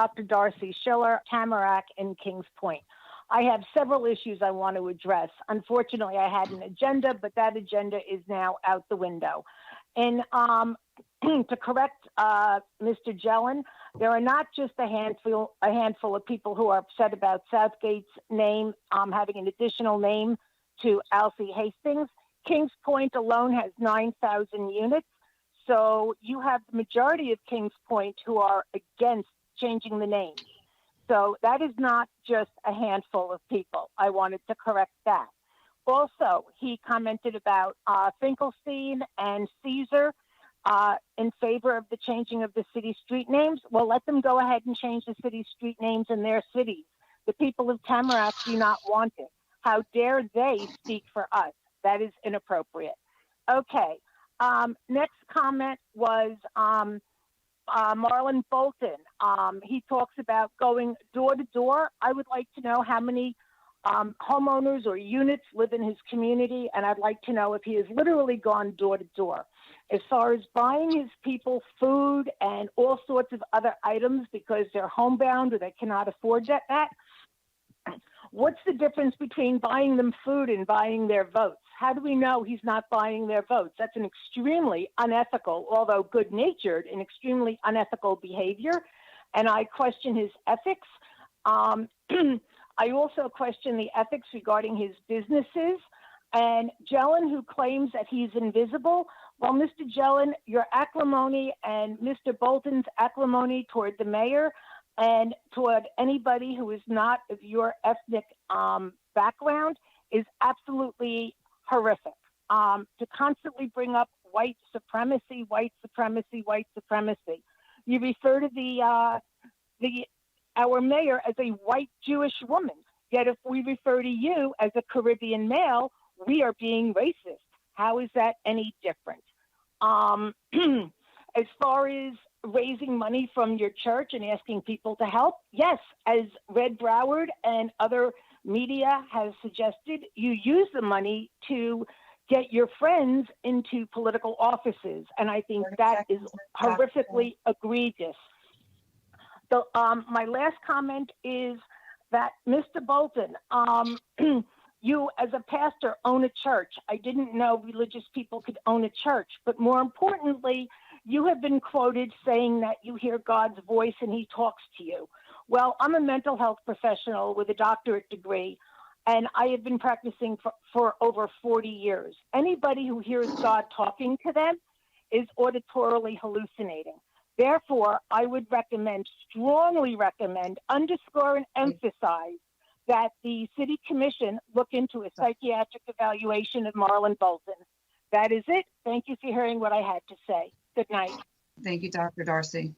Dr. Darcy Schiller, Tamarac, and Kings Point. I have several issues I want to address. Unfortunately, I had an agenda, but that agenda is now out the window. And to correct Mr. Gelin, there are not just a handful of people who are upset about Southgate's name having an additional name to Alcee Hastings. Kings Point alone has 9,000 units. So you have the majority of Kings Point who are against changing the name. So that is not just a handful of people. I wanted to correct that. Also, he commented about Finkelstein and Caesar in favor of the changing of the city street names. Well, let them go ahead and change the city street names in their cities. The people of Tamarac do not want it. How dare they speak for us? That is inappropriate. Okay. Next comment was Marlon Bolton. He talks about going door to door. I would like to know how many homeowners or units live in his community, and I'd like to know if he has literally gone door to door. As far as buying his people food and all sorts of other items because they're homebound or they cannot afford that, what's the difference between buying them food and buying their votes? How do we know he's not buying their votes? That's an extremely unethical, although good-natured, and extremely unethical behavior, and I question his ethics. I also question the ethics regarding his businesses. And Gelin, who claims that he's invisible, well, Mr. Gelin, your acrimony and Mr. Bolton's acrimony toward the mayor and toward anybody who is not of your ethnic background is absolutely horrific. To constantly bring up white supremacy, white supremacy, white supremacy. You refer to our mayor as a white Jewish woman. Yet if we refer to you as a Caribbean male, we are being racist. How is that any different? As far as raising money from your church and asking people to help, yes, as Red Broward and other media has suggested, you use the money to get your friends into political offices. And I think that is horrifically egregious. So my last comment is that, Mr. Bolton, you as a pastor own a church. I didn't know religious people could own a church, but more importantly, you have been quoted saying that you hear God's voice and he talks to you. Well, I'm a mental health professional with a doctorate degree, and I have been practicing for over 40 years. Anybody who hears God talking to them is auditorily hallucinating. Therefore, I would strongly recommend, underscore and emphasize that the City Commission look into a psychiatric evaluation of Marlon Bolton. That is it. Thank you for hearing what I had to say. Good night. Thank you, Dr. Darcy.